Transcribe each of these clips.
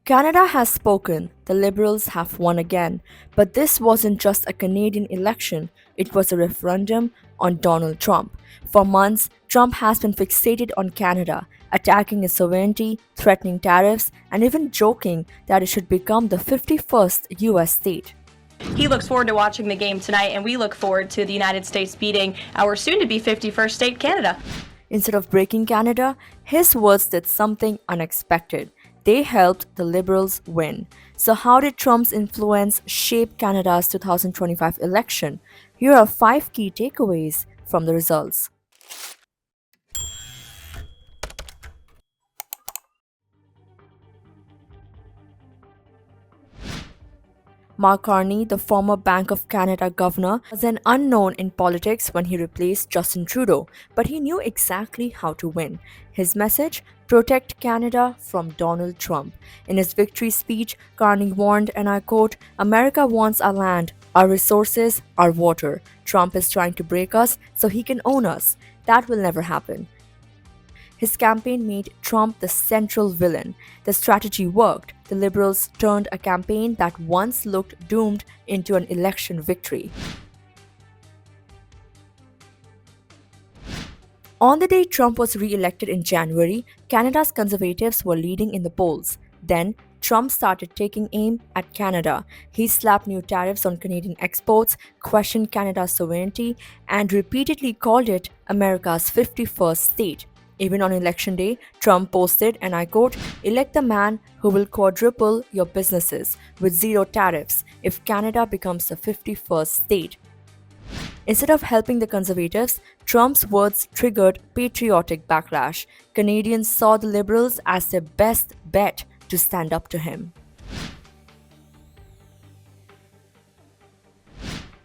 Canada has spoken, the Liberals have won again, but this wasn't just a Canadian election, it was a referendum on Donald Trump. For months, Trump has been fixated on Canada, attacking its sovereignty, threatening tariffs, and even joking that it should become the 51st US state. He looks forward to watching the game tonight, and we look forward to the United States beating our soon-to-be 51st state, Canada. Instead of breaking Canada, his words did something unexpected. They helped the Liberals win. So how did Trump's influence shape Canada's 2025 election? Here are 5 key takeaways from the results. Mark Carney, the former Bank of Canada governor, was an unknown in politics when he replaced Justin Trudeau, but he knew exactly how to win. His message? Protect Canada from Donald Trump. In his victory speech, Carney warned, and I quote, "America wants our land, our resources, our water. Trump is trying to break us so he can own us. That will never happen." His campaign made Trump the central villain. The strategy worked. The Liberals turned a campaign that once looked doomed into an election victory. On the day Trump was re-elected in January, Canada's Conservatives were leading in the polls. Then, Trump started taking aim at Canada. He slapped new tariffs on Canadian exports, questioned Canada's sovereignty, and repeatedly called it America's 51st state. Even on election day, Trump posted, and I quote, "Elect the man who will quadruple your businesses with zero tariffs if Canada becomes the 51st state." Instead of helping the Conservatives, Trump's words triggered patriotic backlash. Canadians saw the Liberals as their best bet to stand up to him.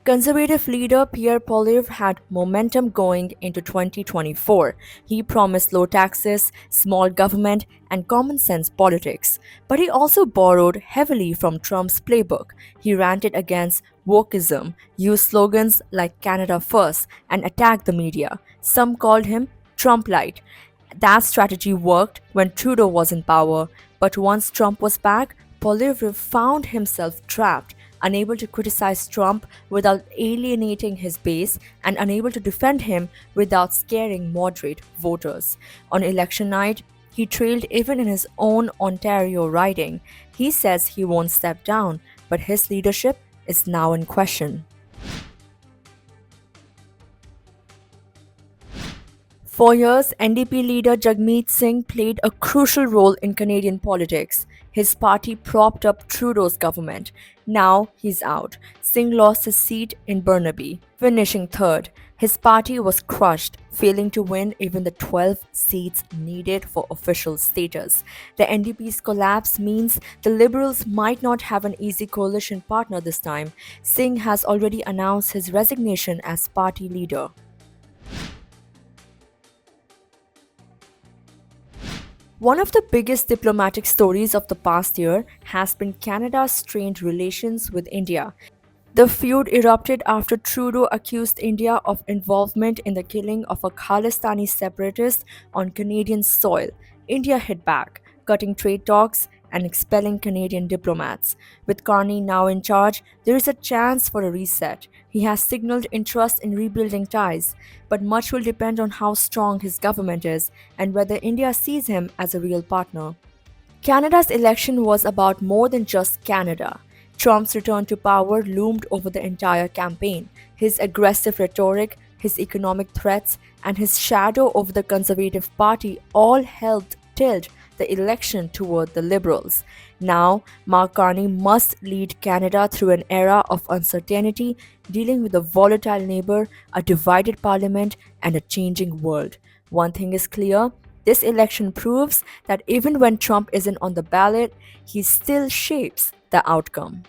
Conservative leader Pierre had momentum going into 2024. He promised low taxes, small government, and common sense politics. But he also borrowed heavily from Trump's playbook. He ranted against wokeism, used slogans like Canada First, and attacked the media. Some called him Trump-lite. That strategy worked when Trudeau was in power. But once Trump was back, Poilievre found himself trapped, unable to criticize Trump without alienating his base and unable to defend him without scaring moderate voters. On election night, he trailed even in his own Ontario riding. He says he won't step down, but his leadership is now in question. For years, NDP leader Jagmeet Singh played a crucial role in Canadian politics. His party propped up Trudeau's government. Now he's out. Singh lost his seat in Burnaby, finishing third. His party was crushed, failing to win even the 12 seats needed for official status. The NDP's collapse means the Liberals might not have an easy coalition partner this time. Singh has already announced his resignation as party leader. One of the biggest diplomatic stories of the past year has been Canada's strained relations with India. The feud erupted after Trudeau accused India of involvement in the killing of a Khalistani separatist on Canadian soil. India hit back, cutting trade talks and expelling Canadian diplomats. With Carney now in charge, there is a chance for a reset. He has signaled interest in rebuilding ties, but much will depend on how strong his government is and whether India sees him as a real partner. Canada's election was about more than just Canada. Trump's return to power loomed over the entire campaign. His aggressive rhetoric, his economic threats, and his shadow over the Conservative Party all helped tilt the election toward the Liberals. Now, Mark Carney must lead Canada through an era of uncertainty, dealing with a volatile neighbor, a divided parliament, and a changing world. One thing is clear, this election proves that even when Trump isn't on the ballot, he still shapes the outcome.